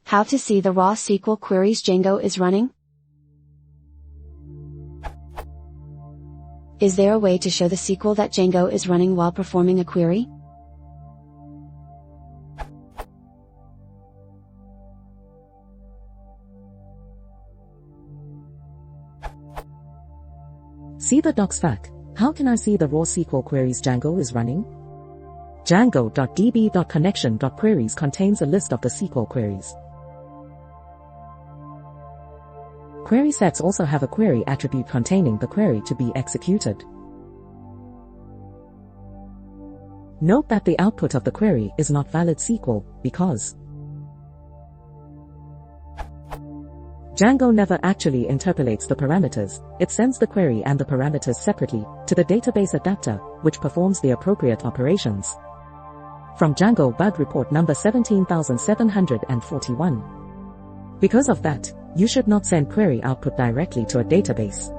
How to see the raw SQL queries Django is running? Is there a way to show the SQL that Django is running while performing a query? See the docs fact. How can I see the raw SQL queries Django is running? Django.db.connection.queries contains a list of the SQL queries. Query sets also have a query attribute containing the query to be executed. Note that the output of the query is not valid SQL because Django never actually interpolates the parameters. It sends the query and the parameters separately to the database adapter, which performs the appropriate operations. From Django bug report number 17741. Because of that, you should not send query output directly to a database.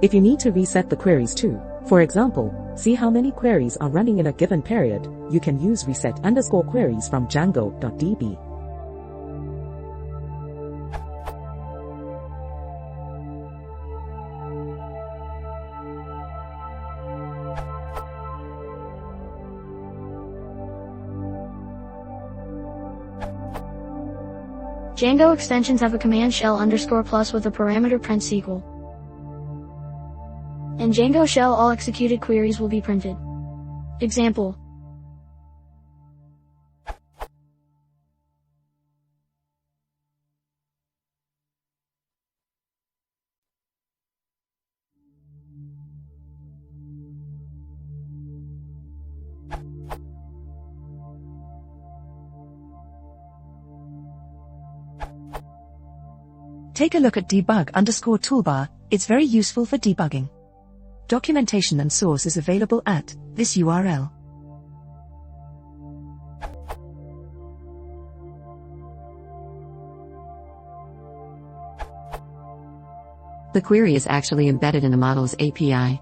If you need to reset the queries too, for example, see how many queries are running in a given period, you can use reset_queries from django.db. Django extensions have a command shell _+ with a parameter print SQL. In Django shell, all executed queries will be printed. Example. Take a look at debug_toolbar, it's very useful for debugging. Documentation and source is available at this URL. The query is actually embedded in a model's API.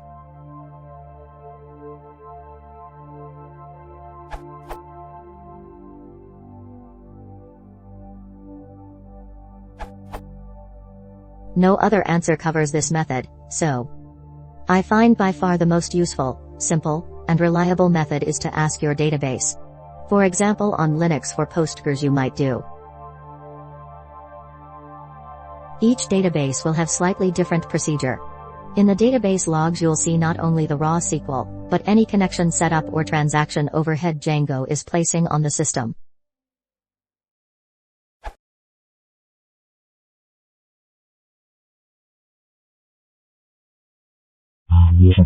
No other answer covers this method, so I find by far the most useful, simple, and reliable method is to ask your database. For example, on Linux for Postgres you might do. Each database will have slightly different procedure. In the database logs you'll see not only the raw SQL, but any connection setup or transaction overhead Django is placing on the system. Yeah.